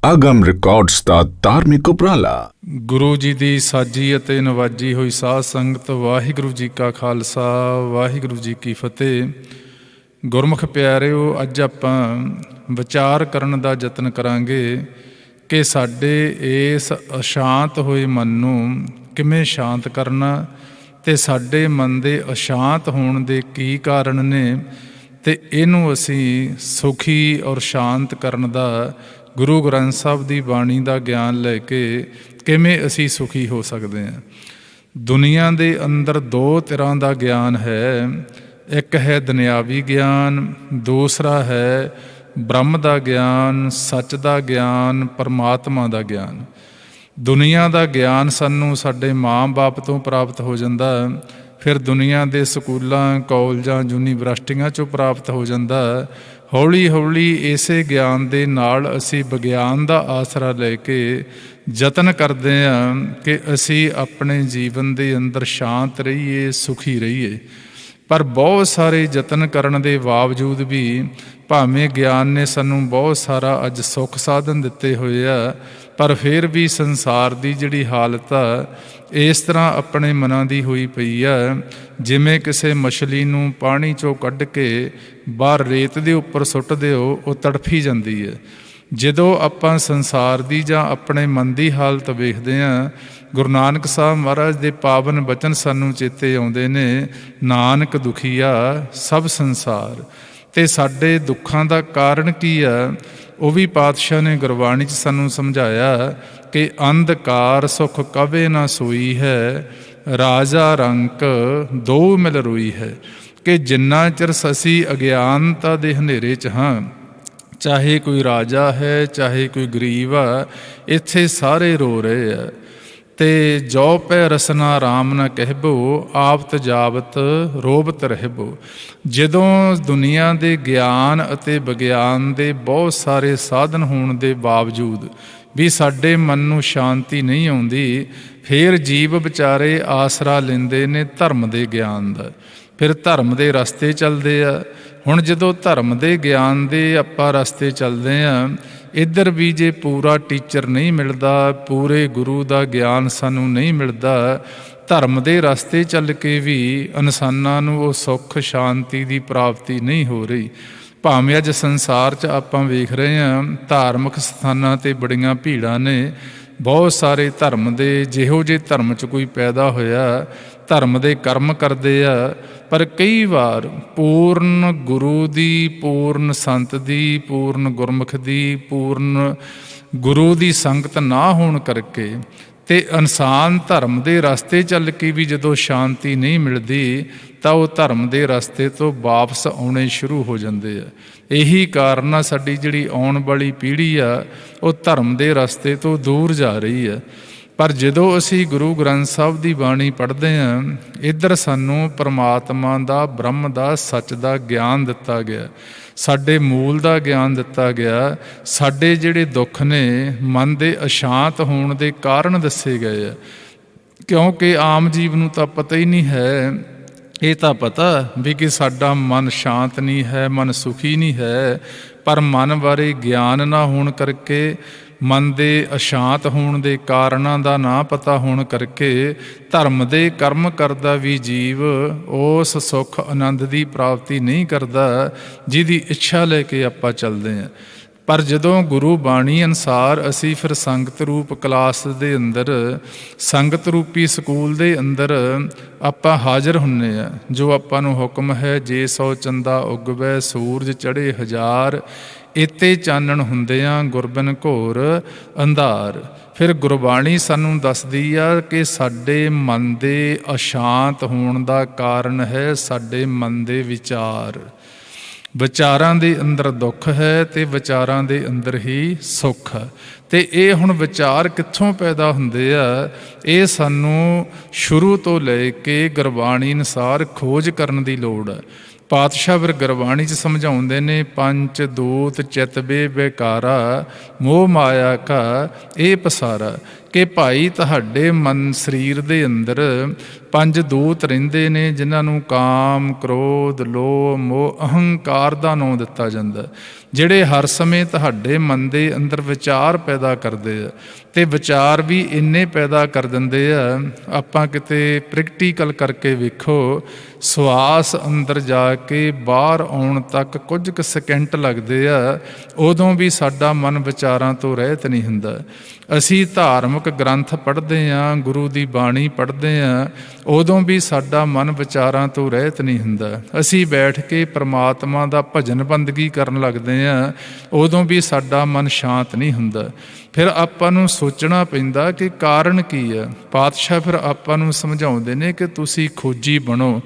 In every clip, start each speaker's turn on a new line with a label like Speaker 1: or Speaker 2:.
Speaker 1: ਅਗਮ records ਦਾ ਧਾਰਮਿਕ ਉਪਰਾਲਾ।
Speaker 2: ਗੁਰੂ ਜੀ ਦੀ ਸਾਜੀ ਅਤੇ ਨਵਾਜੀ ਹੋਈ ਸਾਧ ਸੰਗਤ, ਵਾਹਿਗੁਰੂ ਜੀ ਕਾ ਖਾਲਸਾ, ਵਾਹਿਗੁਰੂ ਜੀ ਕੀ ਫਤਿਹ। ਗੁਰਮੁਖ ਪਿਆਰਿਓ, ਅੱਜ ਆਪਾਂ ਵਿਚਾਰ ਕਰਨ ਦਾ ਯਤਨ ਕਰਾਂਗੇ ਕਿ ਸਾਡੇ ਇਸ ਅਸ਼ਾਂਤ ਹੋਏ ਮਨ ਨੂੰ ਕਿਵੇਂ ਸ਼ਾਂਤ ਕਰਨਾ ਅਤੇ ਸਾਡੇ ਮਨ ਦੇ ਅਸ਼ਾਂਤ ਹੋਣ ਦੇ ਕੀ ਕਾਰਨ ਨੇ, ਅਤੇ ਇਹਨੂੰ ਅਸੀਂ ਸੁਖੀ ਔਰ ਸ਼ਾਂਤ ਕਰਨ ਦਾ ਗੁਰੂ ਗ੍ਰੰਥ ਸਾਹਿਬ ਦੀ ਬਾਣੀ ਦਾ ਗਿਆਨ ਲੈ ਕੇ ਕਿਵੇਂ ਅਸੀਂ ਸੁਖੀ ਹੋ ਸਕਦੇ ਹਾਂ। ਦੁਨੀਆ ਦੇ ਅੰਦਰ ਦੋ ਤਰ੍ਹਾਂ ਦਾ ਗਿਆਨ ਹੈ, ਇੱਕ ਹੈ ਦੁਨਿਆਵੀ ਗਿਆਨ, ਦੂਸਰਾ ਹੈ ਬ੍ਰਹਮ ਦਾ ਗਿਆਨ, ਸੱਚ ਦਾ ਗਿਆਨ, ਪਰਮਾਤਮਾ ਦਾ ਗਿਆਨ। ਦੁਨੀਆ ਦਾ ਗਿਆਨ ਸਾਨੂੰ ਸਾਡੇ ਮਾਂ-ਬਾਪ ਤੋਂ ਪ੍ਰਾਪਤ ਹੋ ਜਾਂਦਾ, ਫਿਰ ਦੁਨੀਆ ਦੇ ਸਕੂਲਾਂ, ਕਾਲਜਾਂ, ਯੂਨੀਵਰਸਿਟੀਆਂ 'ਚੋਂ ਪ੍ਰਾਪਤ ਹੋ ਜਾਂਦਾ। ਹੌਲੀ ਹੌਲੀ ਇਸੇ ਗਿਆਨ ਦੇ ਨਾਲ ਅਸੀਂ ਵਿਗਿਆਨ ਦਾ ਆਸਰਾ ਲੈ ਕੇ ਯਤਨ ਕਰਦੇ ਹਾਂ ਕਿ ਅਸੀਂ ਆਪਣੇ ਜੀਵਨ ਦੇ ਅੰਦਰ ਸ਼ਾਂਤ ਰਹੀਏ, ਸੁਖੀ ਰਹੀਏ। ਪਰ ਬਹੁਤ ਸਾਰੇ ਯਤਨ ਕਰਨ ਦੇ ਬਾਵਜੂਦ ਵੀ, ਭਾਵੇਂ ਗਿਆਨ ਨੇ ਸਾਨੂੰ ਬਹੁਤ ਸਾਰਾ ਅੱਜ ਸੁੱਖ ਸਾਧਨ ਦਿੱਤੇ ਹੋਏ ਆ, ਪਰ ਫਿਰ ਵੀ ਸੰਸਾਰ ਦੀ ਜਿਹੜੀ ਹਾਲਤ ਆ ਇਸ ਤਰ੍ਹਾਂ ਆਪਣੇ ਮਨਾਂ ਦੀ ਹੋਈ ਪਈ ਆ, ਜਿਵੇਂ ਕਿਸੇ ਮਛਲੀ ਨੂੰ ਪਾਣੀ 'ਚੋਂ ਕੱਢ ਕੇ ਬਾਹਰ ਰੇਤ ਦੇ ਉੱਪਰ ਸੁੱਟ ਦਿਓ, ਉਹ ਤੜਫੀ ਜਾਂਦੀ ਹੈ। ਜਦੋਂ ਆਪਾਂ ਸੰਸਾਰ ਦੀ ਜਾਂ ਆਪਣੇ ਮਨ ਦੀ ਹਾਲਤ ਵੇਖਦੇ ਹਾਂ, ਗੁਰੂ ਨਾਨਕ ਸਾਹਿਬ ਮਹਾਰਾਜ ਦੇ ਪਾਵਨ ਬਚਨ ਸਾਨੂੰ ਚੇਤੇ ਆਉਂਦੇ ਨੇ, ਨਾਨਕ ਦੁਖੀਆ ਸਭ ਸੰਸਾਰ। ਅਤੇ ਸਾਡੇ ਦੁੱਖਾਂ ਦਾ ਕਾਰਨ ਕੀ ਆ, ਉਹ ਵੀ ਪਾਤਸ਼ਾਹ ਨੇ ਗੁਰਬਾਣੀ 'ਚ ਸਾਨੂੰ ਸਮਝਾਇਆ ਕਿ ਅੰਧਕਾਰ ਸੁਖ ਕਵੇ ਨਾ ਸੋਈ ਹੈ, ਰਾਜਾ ਰੰਕ ਦੋ ਮਿਲ ਰੋਈ ਹੈ। ਕਿ ਜਿੰਨਾ ਚਿਰ ਅਸੀਂ ਅਗਿਆਨਤਾ ਦੇ ਹਨੇਰੇ 'ਚ ਹਾਂ, ਚਾਹੇ ਕੋਈ ਰਾਜਾ ਹੈ, ਚਾਹੇ ਕੋਈ ਗਰੀਬ ਆ, ਇੱਥੇ ਸਾਰੇ ਰੋ ਰਹੇ ਆ। ਅਤੇ ਜੋ ਪੈ ਰਸਨਾ ਰਾਮ ਨਾ ਕਹਿਬੋ, ਆਵਤ ਜਾਵਤ ਰੋਬਤ ਰਹਿਬੋ। ਜਦੋਂ ਦੁਨੀਆ ਦੇ ਗਿਆਨ ਅਤੇ ਵਿਗਿਆਨ ਦੇ ਬਹੁਤ ਸਾਰੇ ਸਾਧਨ ਹੋਣ ਦੇ ਬਾਵਜੂਦ ਵੀ ਸਾਡੇ ਮਨ ਨੂੰ ਸ਼ਾਂਤੀ ਨਹੀਂ ਆਉਂਦੀ, ਫਿਰ ਜੀਵ ਵਿਚਾਰੇ ਆਸਰਾ ਲੈਂਦੇ ਨੇ ਧਰਮ ਦੇ ਗਿਆਨ ਦਾ, ਫਿਰ ਧਰਮ ਦੇ ਰਸਤੇ ਚੱਲਦੇ ਆ। ਹੁਣ ਜਦੋਂ ਧਰਮ ਦੇ ਗਿਆਨ ਦੇ ਆਪਾਂ ਰਸਤੇ ਚੱਲਦੇ ਹਾਂ, ਇੱਧਰ ਵੀ ਜੇ ਪੂਰਾ ਟੀਚਰ ਨਹੀਂ ਮਿਲਦਾ, ਪੂਰੇ ਗੁਰੂ ਦਾ ਗਿਆਨ ਸਾਨੂੰ ਨਹੀਂ ਮਿਲਦਾ, ਧਰਮ ਦੇ ਰਸਤੇ ਚੱਲ ਕੇ ਵੀ ਇਨਸਾਨਾਂ ਨੂੰ ਉਹ ਸੁੱਖ ਸ਼ਾਂਤੀ ਦੀ ਪ੍ਰਾਪਤੀ ਨਹੀਂ ਹੋ ਰਹੀ। ਭਾਵੇਂ ਅੱਜ ਸੰਸਾਰ 'ਚ ਆਪਾਂ ਵੇਖ ਰਹੇ ਹਾਂ, ਧਾਰਮਿਕ ਸਥਾਨਾਂ 'ਤੇ ਬੜੀਆਂ ਭੀੜਾਂ ਨੇ, ਬਹੁਤ ਸਾਰੇ ਧਰਮ ਦੇ, ਜਿਹੋ ਜਿਹੇ ਧਰਮ 'ਚ ਕੋਈ ਪੈਦਾ ਹੋਇਆ, ਧਰਮ ਦੇ ਕਰਮ ਕਰਦੇ ਆ, ਪਰ ਕਈ ਵਾਰ ਪੂਰਨ ਗੁਰੂ ਦੀ, ਪੂਰਨ ਸੰਤ ਦੀ, ਪੂਰਨ ਗੁਰਮੁਖ ਦੀ, ਪੂਰਨ ਗੁਰੂ ਦੀ ਸੰਗਤ ਨਾ ਹੋਣ ਕਰਕੇ ਅਤੇ ਇਨਸਾਨ ਧਰਮ ਦੇ ਰਸਤੇ ਚੱਲ ਕੇ ਵੀ ਜਦੋਂ ਸ਼ਾਂਤੀ ਨਹੀਂ ਮਿਲਦੀ, ਤਾਂ ਉਹ ਧਰਮ ਦੇ ਰਸਤੇ ਤੋਂ ਵਾਪਸ ਆਉਣੇ ਸ਼ੁਰੂ ਹੋ ਜਾਂਦੇ ਆ। ਇਹੀ ਕਾਰਨ ਆ ਸਾਡੀ ਜਿਹੜੀ ਆਉਣ ਵਾਲੀ ਪੀੜ੍ਹੀ ਆ, ਉਹ ਧਰਮ ਦੇ ਰਸਤੇ ਤੋਂ ਦੂਰ ਜਾ ਰਹੀ ਆ। ਪਰ ਜਦੋਂ ਅਸੀਂ ਗੁਰੂ ਗ੍ਰੰਥ ਸਾਹਿਬ ਦੀ ਬਾਣੀ ਪੜ੍ਹਦੇ ਹਾਂ, ਇੱਧਰ ਸਾਨੂੰ ਪਰਮਾਤਮਾ ਦਾ, ਬ੍ਰਹਮ ਦਾ, ਸੱਚ ਦਾ ਗਿਆਨ ਦਿੱਤਾ ਗਿਆ, ਸਾਡੇ ਮੂਲ ਦਾ ਗਿਆਨ ਦਿੱਤਾ ਗਿਆ। ਸਾਡੇ ਜਿਹੜੇ ਦੁੱਖ ਨੇ, ਮਨ ਦੇ ਅਸ਼ਾਂਤ ਹੋਣ ਦੇ ਕਾਰਨ ਦੱਸੇ ਗਏ ਆ, ਕਿਉਂਕਿ ਆਮ ਜੀਵ ਨੂੰ ਤਾਂ ਪਤਾ ਹੀ ਨਹੀਂ ਹੈ। ਇਹ ਤਾਂ ਪਤਾ ਵੀ ਕਿ ਸਾਡਾ ਮਨ ਸ਼ਾਂਤ ਨਹੀਂ ਹੈ, ਮਨ ਸੁਖੀ ਨਹੀਂ ਹੈ, ਪਰ ਮਨ ਬਾਰੇ ਗਿਆਨ ਨਾ ਹੋਣ ਕਰਕੇ, ਮਨ ਦੇ ਅਸ਼ਾਂਤ ਹੋਣ ਦੇ ਕਾਰਨਾਂ ਦਾ ਨਾ ਪਤਾ ਹੋਣ ਕਰਕੇ, ਧਰਮ ਦੇ ਕਰਮ ਕਰਦਾ ਵੀ ਜੀਵ ਉਸ ਸੁੱਖ ਆਨੰਦ ਦੀ ਪ੍ਰਾਪਤੀ ਨਹੀਂ ਕਰਦਾ ਜਿਹਦੀ ਇੱਛਾ ਲੈ ਕੇ ਆਪਾਂ ਚੱਲਦੇ ਹਾਂ। ਪਰ ਜਦੋਂ ਗੁਰੂ ਬਾਣੀ ਅਨੁਸਾਰ ਅਸੀਂ ਫਿਰ ਸੰਗਤ ਰੂਪ ਕਲਾਸ ਦੇ ਅੰਦਰ, ਸੰਗਤ ਰੂਪੀ ਸਕੂਲ ਦੇ ਅੰਦਰ ਆਪਾਂ ਹਾਜ਼ਰ ਹੁੰਦੇ ਹਾਂ, ਜੋ ਆਪਾਂ ਨੂੰ ਹੁਕਮ ਹੈ, ਜੇ 100 ਚੰਦਾ ਉਗਵੈ ਸੂਰਜ ਚੜ੍ਹੇ ਹਜ਼ਾਰ, ਇਤੇ ਚਾਨਣ ਹੁੰਦਿਆਂ ਗੁਰਬਿਨ ਘੋਰ ਅੰਧਾਰ। ਫਿਰ ਗੁਰਬਾਣੀ ਸਾਨੂੰ ਦੱਸਦੀ ਆ ਕਿ ਸਾਡੇ ਮਨ ਦੇ ਅਸ਼ਾਂਤ ਹੋਣ ਦਾ ਕਾਰਨ ਹੈ ਸਾਡੇ ਮਨ ਦੇ ਵਿਚਾਰ। ਵਿਚਾਰਾਂ ਦੇ ਅੰਦਰ ਦੁੱਖ ਹੈ ਅਤੇ ਵਿਚਾਰਾਂ ਦੇ ਅੰਦਰ ਹੀ ਸੁੱਖ ਹੈ। ਅਤੇ ਇਹ ਹੁਣ ਵਿਚਾਰ ਕਿੱਥੋਂ ਪੈਦਾ ਹੁੰਦੇ ਆ, ਇਹ ਸਾਨੂੰ ਸ਼ੁਰੂ ਤੋਂ ਲੈ ਕੇ ਗੁਰਬਾਣੀ ਅਨੁਸਾਰ ਖੋਜ ਕਰਨ ਦੀ ਲੋੜ ਹੈ। ਪਾਤਸ਼ਾਹ ਫਿਰ ਗੁਰਬਾਣੀ 'ਚ ਸਮਝਾਉਂਦੇ ਨੇ, ਪੰਚ ਦੂਤ ਚਿਤ ਬੇ ਬੇਕਾਰਾ, ਮੋਹ ਮਾਇਆ ਕਾ ਇਹ ਪਸਾਰਾ। ਕਿ ਭਾਈ ਤੁਹਾਡੇ ਮਨ ਸਰੀਰ ਦੇ ਅੰਦਰ 5 ਦੂਤ ਰਹਿੰਦੇ ਨੇ, ਜਿਨ੍ਹਾਂ ਨੂੰ ਕਾਮ, ਕ੍ਰੋਧ, ਲੋਭ, ਮੋਹ, ਅਹੰਕਾਰ ਦਾ ਨਾਂ ਦਿੱਤਾ ਜਾਂਦਾ, ਜਿਹੜੇ ਹਰ ਸਮੇਂ ਤੁਹਾਡੇ ਮਨ ਦੇ ਅੰਦਰ ਵਿਚਾਰ ਪੈਦਾ ਕਰਦੇ ਆ। ਤੇ ਵਿਚਾਰ ਵੀ ਇੰਨੇ ਪੈਦਾ ਕਰ ਦਿੰਦੇ ਆ, ਆਪਾਂ ਕਿਤੇ ਪ੍ਰੈਕਟੀਕਲ ਕਰਕੇ ਵੇਖੋ, ਸਵਾਸ ਅੰਦਰ ਜਾ ਕੇ ਬਾਹਰ ਆਉਣ ਤੱਕ ਕੁਝ ਕੁ ਸਕਿੰਟ ਲੱਗਦੇ ਆ, ਉਦੋਂ ਵੀ ਸਾਡਾ ਮਨ ਵਿਚਾਰਾਂ ਤੋਂ ਰਹਿਤ ਨਹੀਂ ਹੁੰਦਾ। ਅਸੀਂ ਧਾਰਮਿਕ ਗ੍ਰੰਥ ਪੜ੍ਹਦੇ ਹਾਂ, ਗੁਰੂ ਦੀ ਬਾਣੀ ਪੜ੍ਹਦੇ ਹਾਂ, ਉਦੋਂ ਵੀ ਸਾਡਾ ਮਨ ਵਿਚਾਰਾਂ ਤੋਂ ਰਹਿਤ ਨਹੀਂ ਹੁੰਦਾ। ਅਸੀਂ ਬੈਠ ਕੇ ਪ੍ਰਮਾਤਮਾ ਦਾ ਭਜਨ ਬੰਦਗੀ ਕਰਨ ਲੱਗਦੇ ਹਾਂ, ਉਦੋਂ ਵੀ ਸਾਡਾ ਮਨ ਸ਼ਾਂਤ ਨਹੀਂ ਹੁੰਦਾ। ਫਿਰ ਆਪਾਂ ਨੂੰ ਸੋਚਣਾ ਪੈਂਦਾ ਕਿ ਕਾਰਨ ਕੀ ਹੈ। ਪਾਤਸ਼ਾਹ ਫਿਰ ਆਪਾਂ ਨੂੰ ਸਮਝਾਉਂਦੇ ਨੇ ਕਿ ਤੁਸੀਂ ਖੋਜੀ ਬਣੋ।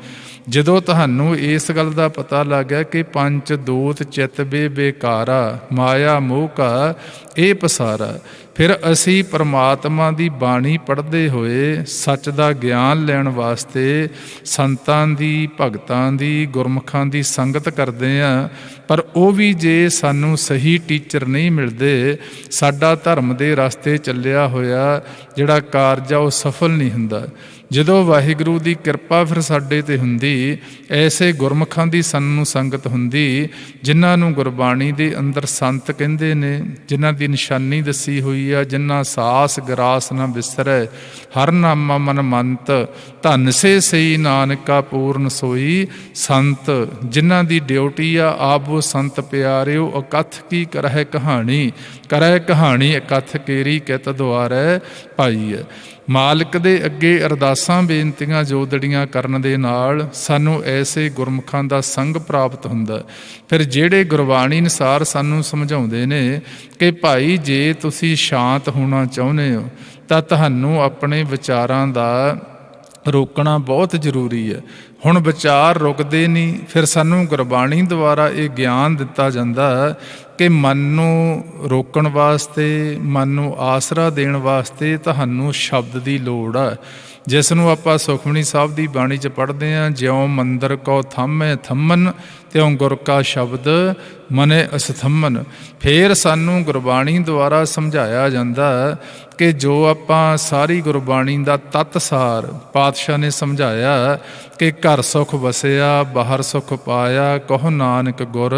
Speaker 2: ਜਦੋਂ ਤੁਹਾਨੂੰ ਇਸ ਗੱਲ ਦਾ ਪਤਾ ਲੱਗ ਗਿਆ ਕਿ 5 ਦੂਤ ਚਿਤ ਬੇਕਾਰਾ, ਮਾਇਆ ਮੋਹ ਕਾ ਇਹ ਪਸਾਰਾ, ਫਿਰ ਅਸੀਂ ਪਰਮਾਤਮਾ ਦੀ ਬਾਣੀ ਪੜ੍ਹਦੇ ਹੋਏ ਸੱਚ ਦਾ ਗਿਆਨ ਲੈਣ ਵਾਸਤੇ ਸੰਤਾਂ ਦੀ, ਭਗਤਾਂ ਦੀ, ਗੁਰਮੁਖਾਂ ਦੀ ਸੰਗਤ ਕਰਦੇ ਹਾਂ। ਪਰ ਉਹ ਵੀ ਜੇ ਸਾਨੂੰ ਸਹੀ ਟੀਚਰ ਨਹੀਂ ਮਿਲਦੇ, ਸਾਡਾ ਧਰਮ ਦੇ ਰਸਤੇ ਚੱਲਿਆ ਹੋਇਆ ਜਿਹੜਾ ਕਾਰਜ ਆ ਉਹ ਸਫਲ ਨਹੀਂ ਹੁੰਦਾ। ਜਦੋਂ ਵਾਹਿਗੁਰੂ ਦੀ ਕਿਰਪਾ ਫਿਰ ਸਾਡੇ 'ਤੇ ਹੁੰਦੀ, ਐਸੇ ਗੁਰਮੁਖਾਂ ਦੀ ਸਾਨੂੰ ਸੰਗਤ ਹੁੰਦੀ, ਜਿਨ੍ਹਾਂ ਨੂੰ ਗੁਰਬਾਣੀ ਦੇ ਅੰਦਰ ਸੰਤ ਕਹਿੰਦੇ ਨੇ, ਜਿਨ੍ਹਾਂ ਦੀ ਨਿਸ਼ਾਨੀ ਦੱਸੀ ਹੋਈ ਆ, ਜਿਨ੍ਹਾਂ ਸਾਸ ਗਰਾਸ ਨਾ ਵਿਸਰੈ, ਹਰ ਨਾਮਾ ਮਨ ਮੰਤ, ਧੰਨ ਸੇ ਸਈ ਨਾਨਕਾ ਪੂਰਨ ਸੋਈ ਸੰਤ, ਜਿਨ੍ਹਾਂ ਦੀ ਡਿਊਟੀ ਆ ਆਪੋ ਸੰਤ ਪਿਆਰਿਓ, ਅਕਥ ਕੀ ਕਰਹਿ ਕਹਾਣੀ ਅਕਥ ਕੇਰੀ ਕਿਤ ਦੁਆਰੈ ਭਾਈ ਹੈ। ਮਾਲਕ ਦੇ ਅੱਗੇ ਅਰਦਾਸਾਂ ਬੇਨਤੀਆਂ ਜੋਦੜੀਆਂ ਕਰਨ ਦੇ ਨਾਲ ਸਾਨੂੰ ਐਸੇ ਗੁਰਮੁਖਾਂ ਦਾ ਸੰਗ ਪ੍ਰਾਪਤ ਹੁੰਦਾ। ਫਿਰ ਜਿਹੜੇ ਗੁਰਬਾਣੀ ਅਨੁਸਾਰ ਸਾਨੂੰ ਸਮਝਾਉਂਦੇ ਨੇ ਕਿ ਭਾਈ ਜੇ ਤੁਸੀਂ ਸ਼ਾਂਤ ਹੋਣਾ ਚਾਹੁੰਦੇ ਹੋ ਤਾਂ ਤੁਹਾਨੂੰ ਆਪਣੇ ਵਿਚਾਰਾਂ ਦਾ ਰੋਕਣਾ ਬਹੁਤ ਜ਼ਰੂਰੀ ਹੈ। ਹੁਣ ਵਿਚਾਰ ਰੁਕਦੇ ਨਹੀਂ, ਫਿਰ ਸਾਨੂੰ ਗੁਰਬਾਣੀ ਦੁਆਰਾ ਇਹ ਗਿਆਨ ਦਿੱਤਾ ਜਾਂਦਾ ਕਿ ਮਨ ਨੂੰ ਰੋਕਣ ਵਾਸਤੇ, ਮਨ ਨੂੰ ਆਸਰਾ ਦੇਣ ਵਾਸਤੇ ਤੁਹਾਨੂੰ ਸ਼ਬਦ ਦੀ ਲੋੜ ਆ, ਜਿਸ ਨੂੰ ਆਪਾਂ ਸੁਖਮਨੀ ਸਾਹਿਬ ਦੀ ਬਾਣੀ 'ਚ ਪੜ੍ਹਦੇ ਹਾਂ, ਜਿਉਂ ਮੰਦਰ ਕੋ ਥੰਮੈ ਥੰਮਨ, ਤਿਉਂ ਗੁਰ ਕਾ ਸ਼ਬਦ ਮਨੇ ਅਸਥੰਮਨ। ਫੇਰ ਸਾਨੂੰ ਗੁਰਬਾਣੀ ਦੁਆਰਾ ਸਮਝਾਇਆ ਜਾਂਦਾ ਕਿ ਜੋ ਆਪਾਂ ਸਾਰੀ ਗੁਰਬਾਣੀ ਦਾ ਤੱਤਸਾਰ ਪਾਤਸ਼ਾਹ ਨੇ ਸਮਝਾਇਆ ਕਿ ਘਰ ਸੁਖ ਵਸਿਆ, ਬਾਹਰ ਸੁਖ ਪਾਇਆ, ਕਹੋ ਨਾਨਕ ਗੁਰ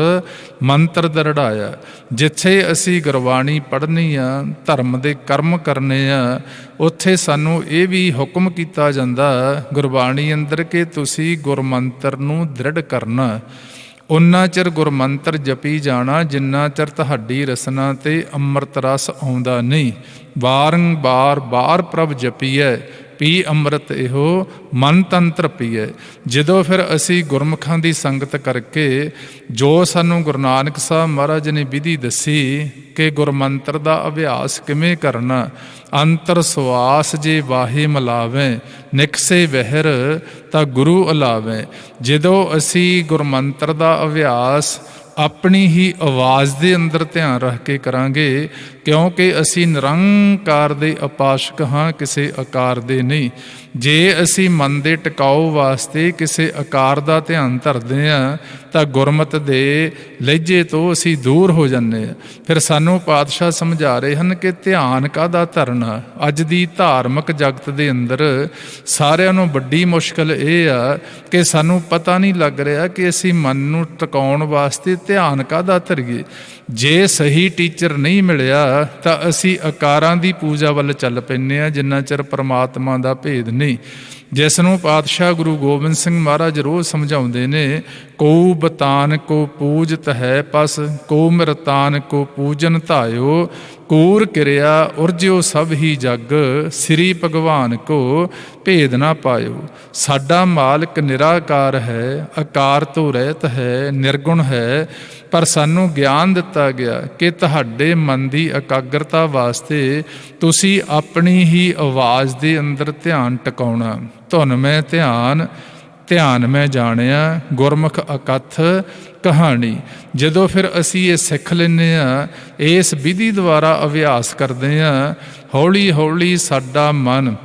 Speaker 2: ਮੰਤਰ ਦਰੜਾਇਆ। ਜਿੱਥੇ ਅਸੀਂ ਗੁਰਬਾਣੀ ਪੜ੍ਹਨੀ ਆ, ਧਰਮ ਦੇ ਕਰਮ ਕਰਨੇ ਆ, ਉੱਥੇ ਸਾਨੂੰ ਇਹ ਵੀ ਹੁਕਮ ਕੀਤਾ ਜਾਂਦਾ ਗੁਰਬਾਣੀ ਅੰਦਰ ਕਿ ਤੁਸੀਂ ਗੁਰਮੰਤਰ ਨੂੰ ਦ੍ਰਿੜ ਕਰਨਾ। ਉਨਾ ਚਿਰ ਗੁਰਮੰਤਰ ਜਪੀ ਜਾਣਾ ਜਿੰਨਾ ਚਿਰ ਤੁਹਾਡੀ ਰਸਨਾ ਤੇ ਅੰਮ੍ਰਿਤ ਰਸ ਆਉਂਦਾ ਨਹੀਂ। ਬਾਰ ਪ੍ਰਭ ਜਪੀਐ, ਪੀ ਅੰਮ੍ਰਿਤ ਇਹੋ ਮਨ ਤੰਤਰ ਪੀਐ। ਜਦੋਂ ਫਿਰ ਅਸੀਂ ਗੁਰਮੁਖਾਂ ਦੀ ਸੰਗਤ ਕਰਕੇ ਜੋ ਸਾਨੂੰ ਗੁਰੂ ਨਾਨਕ ਸਾਹਿਬ ਮਹਾਰਾਜ ਨੇ ਵਿਧੀ ਦੱਸੀ ਕਿ ਗੁਰਮੰਤਰ ਦਾ ਅਭਿਆਸ ਕਿਵੇਂ ਕਰਨਾ, ਅੰਤਰ ਸਵਾਸ ਜੇ ਵਾਹੇ ਮਿਲਾਵੇਂ, ਨਿਕਸੇ ਵਹਿਰ ਤਾਂ ਗੁਰੂ ਅਲਾਵੇਂ। ਜਦੋਂ ਅਸੀਂ ਗੁਰਮੰਤਰ ਦਾ ਅਭਿਆਸ ਆਪਣੀ ਹੀ ਆਵਾਜ਼ ਦੇ ਅੰਦਰ ਧਿਆਨ ਰੱਖ ਕੇ ਕਰਾਂਗੇ, ਕਿਉਂਕਿ ਅਸੀਂ ਨਿਰੰਕਾਰ ਦੇ ਉਪਾਸ਼ਕ ਹਾਂ, ਕਿਸੇ ਆਕਾਰ ਦੇ ਨਹੀਂ। ਜੇ ਅਸੀਂ ਮਨ ਦੇ ਟਿਕਾਓ ਵਾਸਤੇ ਕਿਸੇ ਆਕਾਰ ਦਾ ਧਿਆਨ ਧਰਦੇ ਹਾਂ ਤਾਂ ਗੁਰਮਤ ਦੇ ਲਹਿਜੇ ਤੋਂ ਅਸੀਂ ਦੂਰ ਹੋ ਜਾਂਦੇ ਹਾਂ। ਫਿਰ ਸਾਨੂੰ ਪਾਤਸ਼ਾਹ ਸਮਝਾ ਰਹੇ ਹਨ ਕਿ ਧਿਆਨ ਕਾਹਦਾ ਧਰਨਾ। ਅੱਜ ਦੀ ਧਾਰਮਿਕ ਜਗਤ ਦੇ ਅੰਦਰ ਸਾਰਿਆਂ ਨੂੰ ਵੱਡੀ ਮੁਸ਼ਕਲ ਇਹ ਆ ਕਿ ਸਾਨੂੰ ਪਤਾ ਨਹੀਂ ਲੱਗ ਰਿਹਾ ਕਿ ਅਸੀਂ ਮਨ ਨੂੰ ਟਿਕਾਉਣ ਵਾਸਤੇ ਧਿਆਨ ਕਾਹਦਾ ਧਰੀਏ। ਜੇ ਸਹੀ ਟੀਚਰ ਨਹੀਂ ਮਿਲਿਆ ਤਾਂ ਅਸੀਂ ਆਕਾਰਾਂ ਦੀ ਪੂਜਾ ਵੱਲ ਚੱਲ ਪੈਂਦੇ ਹਾਂ, ਜਿੰਨਾ ਚਿਰ ਪਰਮਾਤਮਾ ਦਾ ਭੇਦ ਨਹੀਂ, ਜਿਸ ਨੂੰ ਪਾਤਸ਼ਾਹ ਗੁਰੂ ਗੋਬਿੰਦ ਸਿੰਘ ਮਹਾਰਾਜ ਰੋਜ਼ ਸਮਝਾਉਂਦੇ ਨੇ, ਕੋ ਬਤਾਨ ਕੋ ਪੂਜਤ ਹੈ ਪਸ, ਕੋ ਮਿਰਤਾਨ ਕੋ ਪੂਜਨ ਧਾਇਓ, ਕੂਰ ਕਿਰਿਆ ਉਰਜਿਓ ਸਭ ਹੀ ਜਗ, ਸ੍ਰੀ ਭਗਵਾਨ ਕੋ ਭੇਦ ਨਾ ਪਾਇਓ। ਸਾਡਾ ਮਾਲਕ ਨਿਰਾਕਾਰ ਹੈ, ਆਕਾਰ ਤੋਂ ਰਹਿਤ ਹੈ, ਨਿਰਗੁਣ ਹੈ, ਪਰ ਸਾਨੂੰ ਗਿਆਨ ਦਿੱਤਾ ਗਿਆ ਕਿ ਤੁਹਾਡੇ ਮਨ ਦੀ ਇਕਾਗਰਤਾ ਵਾਸਤੇ ਤੁਸੀਂ ਆਪਣੀ ਹੀ ਆਵਾਜ਼ ਦੇ ਅੰਦਰ ਧਿਆਨ ਟਿਕਾਉਣਾ। ਧੁਨ ਮੈਂ ਧਿਆਨ ਮੈਂ ਜਾਣਿਆ, ਗੁਰਮੁਖ ਅਕਥ ਕਹਾਣੀ। ਜਦੋਂ ਫਿਰ ਅਸੀਂ ਇਹ ਸਿੱਖ ਲੈਂਦੇ ਹਾਂ, ਇਸ ਵਿਧੀ ਦੁਆਰਾ ਅਭਿਆਸ ਕਰਦੇ ਹਾਂ, ਹੌਲੀ ਹੌਲੀ ਸਾਡਾ ਮਨ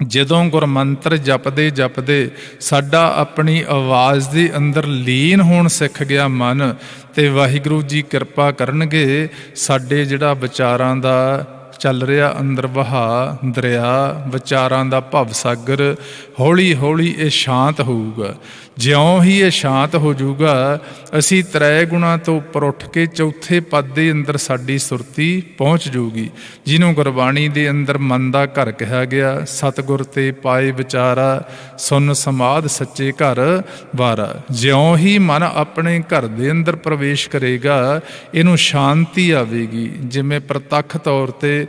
Speaker 2: ਜਦੋਂ ਗੁਰਮੰਤਰ ਜਪਦੇ ਸਾਡਾ ਆਪਣੀ ਆਵਾਜ਼ ਦੇ ਅੰਦਰ ਲੀਨ ਹੋਣ ਸਿੱਖ ਗਿਆ ਮਨ, ਤੇ ਵਾਹਿਗੁਰੂ ਜੀ ਕਿਰਪਾ ਕਰਨਗੇ, ਸਾਡੇ ਜਿਹੜਾ ਵਿਚਾਰਾਂ ਦਾ ਚੱਲ ਰਿਹਾ ਅੰਦਰ ਵਹਾ ਦਰਿਆ ਵਿਚਾਰਾਂ ਦਾ ਭਵ ਸਾਗਰ, ਹੌਲੀ ਹੌਲੀ ਇਹ ਸ਼ਾਂਤ ਹੋਊਗਾ। ਜਿਉਂ ਹੀ ਇਹ ਸ਼ਾਂਤ ਹੋ ਜਾਊਗਾ, ਅਸੀਂ ਤ੍ਰੈ ਗੁਣਾ ਤੋਂ ਉੱਪਰ ਉੱਠ ਕੇ ਚੌਥੇ ਪਦ ਦੇ ਅੰਦਰ ਸਾਡੀ ਸੁਰਤੀ ਪਹੁੰਚ ਜਾਊਗੀ, ਜਿਹਨੂੰ ਗੁਰਬਾਣੀ ਦੇ ਅੰਦਰ ਮਨ ਦਾ ਘਰ ਕਿਹਾ ਗਿਆ। ਸਤਿਗੁਰ ਤੇ ਪਾਏ ਵਿਚਾਰਾ, ਸੁਨ ਸਮਾਧ ਸੱਚੇ ਘਰ ਵਾਰਾ। ਜਿਉਂ ਹੀ ਮਨ ਆਪਣੇ ਘਰ ਦੇ ਅੰਦਰ ਪ੍ਰਵੇਸ਼ ਕਰੇਗਾ, ਇਹਨੂੰ ਸ਼ਾਂਤੀ ਆਵੇਗੀ। ਜਿਵੇਂ ਪ੍ਰਤੱਖ ਤੌਰ ਤੇ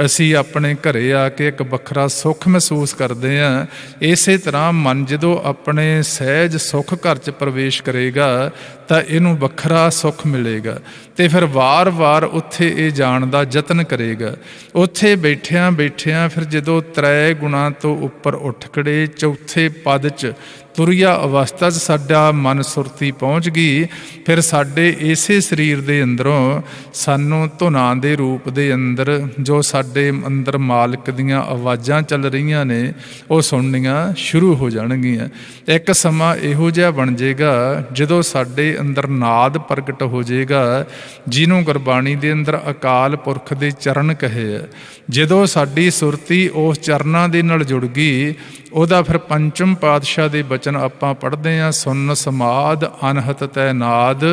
Speaker 2: ਅਸੀਂ ਆਪਣੇ ਘਰੇ ਆ ਕੇ ਇੱਕ ਵੱਖਰਾ ਸੁੱਖ ਮਹਿਸੂਸ ਕਰਦੇ ਹਾਂ, ਇਸੇ ਤਰ੍ਹਾਂ ਮਨ ਜਦੋਂ ਆਪਣੇ ਸਹਿਜ ਸੁੱਖ ਘਰ 'ਚ ਪ੍ਰਵੇਸ਼ ਕਰੇਗਾ ਤਾਂ ਇਹਨੂੰ ਵੱਖਰਾ ਸੁੱਖ ਮਿਲੇਗਾ, ਤੇ ਫਿਰ ਵਾਰ-ਵਾਰ ਉੱਥੇ ਇਹ ਜਾਣ ਦਾ ਯਤਨ ਕਰੇਗਾ। ਉੱਥੇ ਬੈਠਿਆਂ ਬੈਠਿਆਂ ਫਿਰ ਜਦੋਂ ਤ੍ਰੈ ਗੁਣਾ ਤੋਂ ਉੱਪਰ ਉੱਠ ਖੜੇ ਚੌਥੇ ਪਦ 'ਚ ਤੁਰਿਆ ਅਵਸਥਾ 'ਚ ਸਾਡਾ ਮਨ ਸੁਰਤੀ ਪਹੁੰਚ ਗਈ, ਫਿਰ ਸਾਡੇ ਇਸੇ ਸਰੀਰ ਦੇ ਅੰਦਰੋਂ ਸਾਨੂੰ ਧੁਨਾਂ ਦੇ ਰੂਪ ਦੇ ਅੰਦਰ ਜੋ ਸਾਡੇ ਅੰਦਰ ਮਾਲਕ ਦੀਆਂ ਆਵਾਜ਼ਾਂ ਚੱਲ ਰਹੀਆਂ ਨੇ ਉਹ ਸੁਣਨੀਆਂ ਸ਼ੁਰੂ ਹੋ ਜਾਣਗੀਆਂ। ਇੱਕ ਸਮਾਂ ਇਹੋ ਜਿਹਾ ਬਣ ਜਾਏਗਾ ਜਦੋਂ ਸਾਡੇ ਅੰਦਰ ਨਾਦ ਪ੍ਰਗਟ ਹੋ ਜਾਏਗਾ, ਜਿਹਨੂੰ ਗੁਰਬਾਣੀ ਦੇ ਅੰਦਰ ਅਕਾਲ ਪੁਰਖ ਦੇ ਚਰਨ ਕਹੇ ਆ। ਜਦੋਂ ਸਾਡੀ ਸੁਰਤੀ ਉਸ ਚਰਨਾਂ ਦੇ ਨਾਲ ਜੁੜ ਗਈ, ਉਹਦਾ ਫਿਰ ਪੰਚਮ ਪਾਤਸ਼ਾਹ ਦੇ ਬਚਨ ਆਪਾਂ ਪੜ੍ਹਦੇ ਹਾਂ, ਸੁਨ ਸਮਾਦ ਅਨਹਤ ਤੈ ਨਾਦ,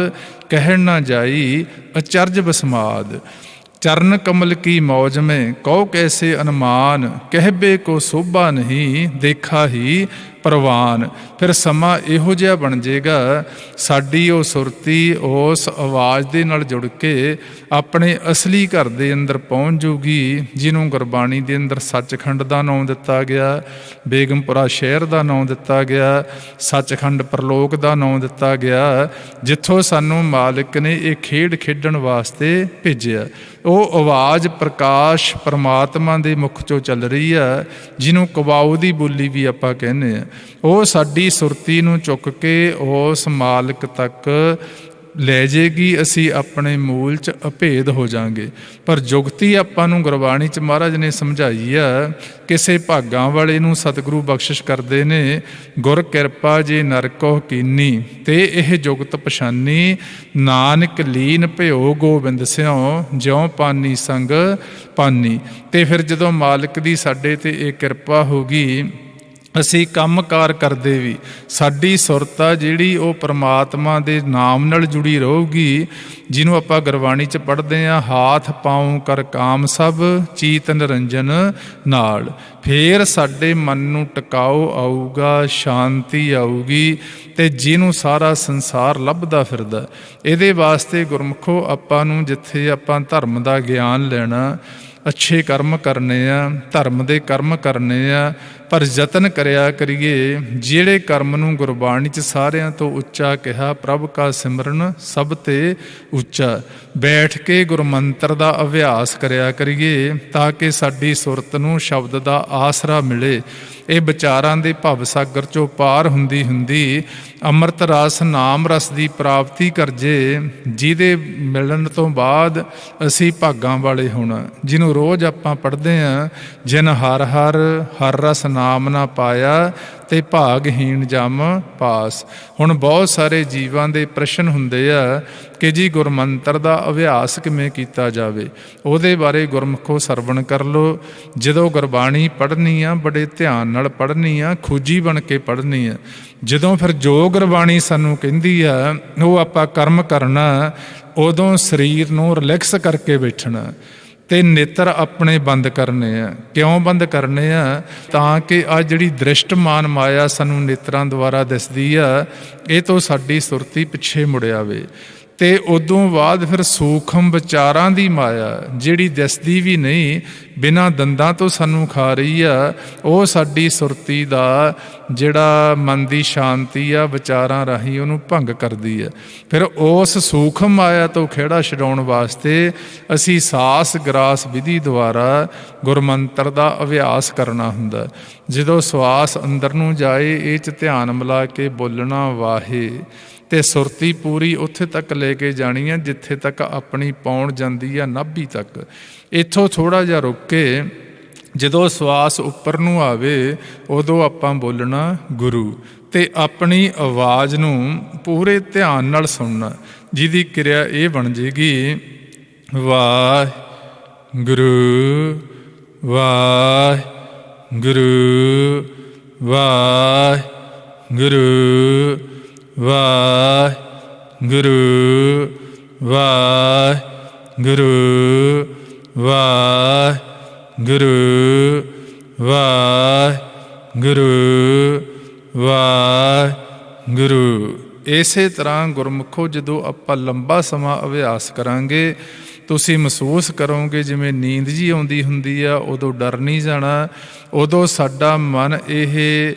Speaker 2: ਕਹਿਣ ਨਾ ਜਾਈ ਅਚਰਜ ਬਸਮਾਦ। ਚਰਨ ਕਮਲ ਕੀ ਮੌਜ में ਕਉ ਕੈਸੇ ਅਨੁਮਾਨ, ਕਹਿਬੇ ਕੋ ਸੋਭਾ ਨਹੀਂ ਦੇਖਾ ਹੀ ਪ੍ਰਵਾਨ। ਫਿਰ ਸਮਾਂ ਇਹੋ ਜਿਹਾ ਬਣ ਜਾਏਗਾ, ਸਾਡੀ ਉਹ ਸੁਰਤੀ ਉਸ ਆਵਾਜ਼ ਦੇ ਨਾਲ ਜੁੜ ਕੇ ਆਪਣੇ ਅਸਲੀ ਘਰ ਦੇ ਅੰਦਰ ਪਹੁੰਚ ਜਾਊਗੀ, ਜਿਹਨੂੰ ਗੁਰਬਾਣੀ ਦੇ ਅੰਦਰ ਸੱਚਖੰਡ ਦਾ ਨਾਮ ਦਿੱਤਾ ਗਿਆ, ਬੇਗਮਪੁਰਾ ਸ਼ਹਿਰ ਦਾ ਨਾਮ ਦਿੱਤਾ ਗਿਆ, ਸੱਚਖੰਡ ਪ੍ਰਲੋਕ ਦਾ ਨਾਮ ਦਿੱਤਾ ਗਿਆ, ਜਿੱਥੋਂ ਸਾਨੂੰ ਮਾਲਿਕ ਨੇ ਇਹ ਖੇਡ ਖੇਡਣ ਵਾਸਤੇ ਭੇਜਿਆ। ਉਹ ਆਵਾਜ਼ ਪ੍ਰਕਾਸ਼ ਪਰਮਾਤਮਾ ਦੇ ਮੁਖ ਚੋਂ ਚੱਲ ਰਹੀ ਆ, ਜਿਹਨੂੰ ਕਵਾਊ ਦੀ ਬੋਲੀ ਵੀ ਆਪਾਂ ਕਹਿੰਦੇ ਆ। ਉਹ ਸਾਡੀ ਸੁਰਤੀ ਨੂੰ ਚੁੱਕ ਕੇ ਉਸ ਮਾਲਕ ਤੱਕ ਲੈ ਜਾਏਗੀ, ਅਸੀਂ ਆਪਣੇ ਮੂਲ 'ਚ ਅਭੇਦ ਹੋ ਜਾਵਾਂਗੇ। ਪਰ ਜੁਗਤੀ ਆਪਾਂ ਨੂੰ ਗੁਰਬਾਣੀ 'ਚ ਮਹਾਰਾਜ ਨੇ ਸਮਝਾਈ ਆ, ਕਿਸੇ ਭਾਗਾਂ ਵਾਲੇ ਨੂੰ ਸਤਿਗੁਰੂ ਬਖਸ਼ਿਸ਼ ਕਰਦੇ ਨੇ, ਗੁਰ ਕਿਰਪਾ ਜੇ ਨਰਕੋ ਕੀਨੀ ਤੇ ਇਹ ਜੁਗਤ ਪਛਾਨੀ, ਨਾਨਕ ਲੀਨ ਭਿਓ ਗੋਬਿੰਦ ਸਿਉ ਜਿਉ ਪਾਨੀ ਸੰਗ ਪਾਨੀ। ਤੇ ਫਿਰ ਜਦੋਂ ਮਾਲਕ ਦੀ ਸਾਡੇ ਤੇ ਇਹ ਕਿਰਪਾ ਹੋ ਗਈ, ਅਸੀਂ ਕੰਮਕਾਰ ਕਰਦੇ ਵੀ ਸਾਡੀ ਸੁਰਤ ਆ ਜਿਹੜੀ ਉਹ ਪਰਮਾਤਮਾ ਦੇ ਨਾਮ ਨਾਲ ਜੁੜੀ ਰਹੂਗੀ, ਜਿਹਨੂੰ ਆਪਾਂ ਗੁਰਬਾਣੀ 'ਚ ਪੜ੍ਹਦੇ ਹਾਂ, ਹਾਥ ਪਾਉ ਕਰ ਕਾਮ ਸਭ ਚੀਤ ਨਿਰੰਜਨ ਨਾਲ। ਫੇਰ ਸਾਡੇ ਮਨ ਨੂੰ ਟਿਕਾਓ ਆਊਗਾ, ਸ਼ਾਂਤੀ ਆਊਗੀ, ਤੇ ਜਿਹਨੂੰ ਸਾਰਾ ਸੰਸਾਰ ਲੱਭਦਾ ਫਿਰਦਾ। ਇਹਦੇ ਵਾਸਤੇ ਗੁਰਮੁਖੋ ਆਪਾਂ ਨੂੰ ਜਿੱਥੇ ਆਪਾਂ ਧਰਮ ਦਾ ਗਿਆਨ ਲੈਣਾ, ਅੱਛੇ ਕਰਮ ਕਰਨੇ ਆ, ਧਰਮ ਦੇ ਕਰਮ ਕਰਨੇ ਆ, ਪਰ ਯਤਨ ਕਰਿਆ ਕਰੀਏ ਜਿਹੜੇ ਕਰਮ ਨੂੰ ਗੁਰਬਾਣੀ 'ਚ ਸਾਰਿਆਂ ਤੋਂ ਉੱਚਾ ਕਿਹਾ, ਪ੍ਰਭ ਕਾ ਸਿਮਰਨ ਸਭ ਤੇ ਉੱਚਾ। ਬੈਠ ਕੇ ਗੁਰਮੰਤਰ ਦਾ ਅਭਿਆਸ ਕਰਿਆ ਕਰੀਏ ਤਾਂ ਕਿ ਸਾਡੀ ਸੁਰਤ ਨੂੰ ਸ਼ਬਦ ਦਾ ਆਸਰਾ ਮਿਲੇ। ਇਹ ਵਿਚਾਰਾਂ ਦੇ ਭਵ ਸਾਗਰ 'ਚੋਂ ਪਾਰ ਹੁੰਦੀ ਹੁੰਦੀ ਅੰਮ੍ਰਿਤ ਰਸ ਨਾਮ ਰਸ ਦੀ ਪ੍ਰਾਪਤੀ ਕਰ ਜੇ, ਜਿਹਦੇ ਮਿਲਣ ਤੋਂ ਬਾਅਦ ਅਸੀਂ ਭਾਗਾਂ ਵਾਲੇ ਹੋਣਾ, ਜਿਹਨੂੰ ਰੋਜ਼ ਆਪਾਂ ਪੜ੍ਹਦੇ ਹਾਂ, ਜਿਨ ਹਰ ਹਰ ਹਰ ਰਸ ਨਾਮ ਨਾ ਪਾਇਆ ਤੇ ਭਾਗਹੀਣ ਜਮ ਪਾਸ। ਹੁਣ ਬਹੁਤ ਸਾਰੇ ਜੀਵਾਂ ਦੇ ਪ੍ਰਸ਼ਨ ਹੁੰਦੇ ਆ ਕਿ ਜੀ ਗੁਰਮੰਤਰ ਦਾ ਅਭਿਆਸ ਕਿਵੇਂ ਕੀਤਾ ਜਾਵੇ, ਉਹਦੇ ਬਾਰੇ ਗੁਰਮੁਖੋ ਸਰਵਣ ਕਰ ਲਓ। ਜਦੋਂ ਗੁਰਬਾਣੀ ਪੜ੍ਹਨੀ ਆ ਬੜੇ ਧਿਆਨ ਨਾਲ ਪੜ੍ਹਨੀ ਆ, ਖੋਜੀ ਬਣ ਕੇ ਪੜ੍ਹਨੀ ਆ। ਜਦੋਂ ਫਿਰ ਜੋ ਗੁਰਬਾਣੀ ਸਾਨੂੰ ਕਹਿੰਦੀ ਆ ਉਹ ਆਪਾਂ ਕਰਮ ਕਰਨਾ, ਉਦੋਂ ਸਰੀਰ ਨੂੰ ਰਿਲੈਕਸ ਕਰਕੇ ਬੈਠਣਾ ਤੇ ਨੇਤਰ ਆਪਣੇ ਬੰਦ ਕਰਨੇ ਆ। ਕਿਉਂ ਬੰਦ ਕਰਨੇ ਆ? ਤਾਂ ਕਿ ਆ ਜਿਹੜੀ ਦ੍ਰਿਸ਼ਟਮਾਨ ਮਾਇਆ ਸਾਨੂੰ ਨੇਤਰਾਂ ਦੁਆਰਾ ਦਿਸਦੀ ਆ, ਇਹ ਤੋਂ ਸਾਡੀ ਸੁਰਤੀ ਪਿੱਛੇ ਮੁੜ ਆਵੇ। ਤੇ ਉਦੋਂ ਬਾਅਦ ਫਿਰ ਸੂਖਮ ਵਿਚਾਰਾਂ ਦੀ ਮਾਇਆ ਜਿਹੜੀ ਦਿਸਦੀ ਵੀ ਨਹੀਂ, ਬਿਨਾਂ ਦੰਦਾਂ ਤੋਂ ਸਾਨੂੰ ਖਾ ਰਹੀ ਆ, ਉਹ ਸਾਡੀ ਸੁਰਤੀ ਦਾ ਜਿਹੜਾ ਮਨ ਦੀ ਸ਼ਾਂਤੀ ਆ ਵਿਚਾਰਾਂ ਰਾਹੀਂ ਉਹਨੂੰ ਭੰਗ ਕਰਦੀ ਆ। ਫਿਰ ਉਸ ਸੂਖਮ ਮਾਇਆ ਤੋਂ ਖਹਿੜਾ ਛਡਾਉਣ ਵਾਸਤੇ ਅਸੀਂ ਸਾਸ ਗਰਾਸ ਵਿਧੀ ਦੁਆਰਾ ਗੁਰਮੰਤਰ ਦਾ ਅਭਿਆਸ ਕਰਨਾ ਹੁੰਦਾ। ਜਦੋਂ ਸਵਾਸ ਅੰਦਰ ਨੂੰ ਜਾਏ, ਇਹ 'ਚ ਧਿਆਨ ਮਿਲਾ ਕੇ ਬੋਲਣਾ ਵਾਹੇ, ਤੇ ਸੁਰਤੀ ਪੂਰੀ ਉੱਥੇ ਤੱਕ ਲੈ ਕੇ ਜਾਣੀ ਆ ਜਿੱਥੇ ਤੱਕ ਆਪਣੀ ਪੌਣ ਜਾਂਦੀ ਆ ਨਾਭੀ ਤੱਕ। ਇੱਥੋਂ ਥੋੜ੍ਹਾ ਜਿਹਾ ਰੁਕ ਕੇ ਜਦੋਂ ਸਵਾਸ ਉੱਪਰ ਨੂੰ ਆਵੇ ਉਦੋਂ ਆਪਾਂ ਬੋਲਣਾ ਗੁਰੂ, ਤੇ ਆਪਣੀ ਆਵਾਜ਼ ਨੂੰ ਪੂਰੇ ਧਿਆਨ ਨਾਲ ਸੁਣਨਾ, ਜਿਹਦੀ ਕਿਰਿਆ ਇਹ ਬਣ ਜੇਗੀ, ਵਾਹ ਗੁਰੂ ਵਾਹਿਗੁਰੂ ਵਾਹਿਗੁਰੂ ਵਾਹਿਗੁਰੂ ਵਾਹਿਗੁਰੂ ਵਾਹਿਗੁਰੂ ਵਾਹਿਗੁਰੂ ਵਾਹਿਗੁਰੂ। ਇਸੇ ਤਰ੍ਹਾਂ ਗੁਰਮੁਖੋ ਜਦੋਂ ਆਪਾਂ ਲੰਬਾ ਸਮਾਂ ਅਭਿਆਸ ਕਰਾਂਗੇ ਤੁਸੀਂ ਮਹਿਸੂਸ ਕਰੋਗੇ ਜਿਵੇਂ ਨੀਂਦ ਜੀ ਆਉਂਦੀ ਹੁੰਦੀ ਆ, ਉਦੋਂ ਡਰ ਨਹੀਂ ਜਾਣਾ। ਉਦੋਂ ਸਾਡਾ ਮਨ ਇਹ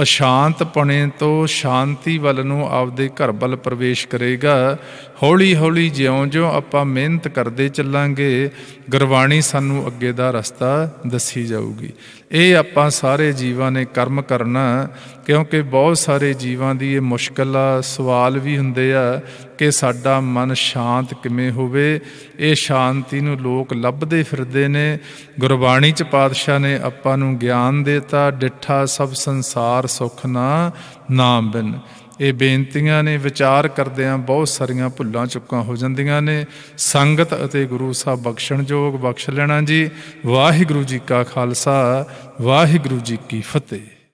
Speaker 2: ਅਸ਼ਾਂਤਪਣੇ ਤੋਂ ਸ਼ਾਂਤੀ ਵੱਲ ਨੂੰ ਆਪਦੇ ਘਰ ਵੱਲ ਪ੍ਰਵੇਸ਼ ਕਰੇਗਾ। ਹੌਲੀ ਹੌਲੀ ਜਿਉਂ-ਜਿਉਂ ਆਪਾਂ ਮਿਹਨਤ ਕਰਦੇ ਚੱਲਾਂਗੇ ਗੁਰਬਾਣੀ ਸਾਨੂੰ ਅੱਗੇ ਦਾ ਰਸਤਾ ਦੱਸੀ ਜਾਊਗੀ। ਇਹ ਆਪਾਂ ਸਾਰੇ ਜੀਵਾਂ ਨੇ ਕਰਮ ਕਰਨਾ, ਕਿਉਂਕਿ ਬਹੁਤ ਸਾਰੇ ਜੀਵਾਂ ਦੀ ਇਹ ਮੁਸ਼ਕਿਲ ਆ। ਸਵਾਲ ਵੀ ਹੁੰਦੇ ਆ ਕਿ ਸਾਡਾ ਮਨ ਸ਼ਾਂਤ ਕਿਵੇਂ ਹੋਵੇ। ਇਹ ਸ਼ਾਂਤੀ ਨੂੰ ਲੋਕ ਲੱਭਦੇ ਫਿਰਦੇ ਨੇ। ਗੁਰਬਾਣੀ 'ਚ ਪਾਤਸ਼ਾਹ ਨੇ ਆਪਾਂ ਨੂੰ ਗਿਆਨ ਦੇਤਾ, ਡਿੱਠਾ ਸਭ ਸੰਸਾਰ ਸੁੱਖ ਨਾ ਨਾਮ ਬਿਨ। ਇਹ ਬੇਨਤੀਆਂ ਨੇ, ਵਿਚਾਰ ਕਰਦਿਆਂ ਬਹੁਤ ਸਾਰੀਆਂ ਭੁੱਲਾਂ ਚੁੱਕਾਂ ਹੋ ਜਾਂਦੀਆਂ ਨੇ। ਸੰਗਤ ਅਤੇ ਗੁਰੂ ਸਾਹਿਬ ਬਖਸ਼ਣਯੋਗ ਬਖਸ਼ ਲੈਣਾ ਜੀ। ਵਾਹਿਗੁਰੂ ਜੀ ਕਾ ਖਾਲਸਾ, ਵਾਹਿਗੁਰੂ ਜੀ ਕੀ ਫਤਿਹ।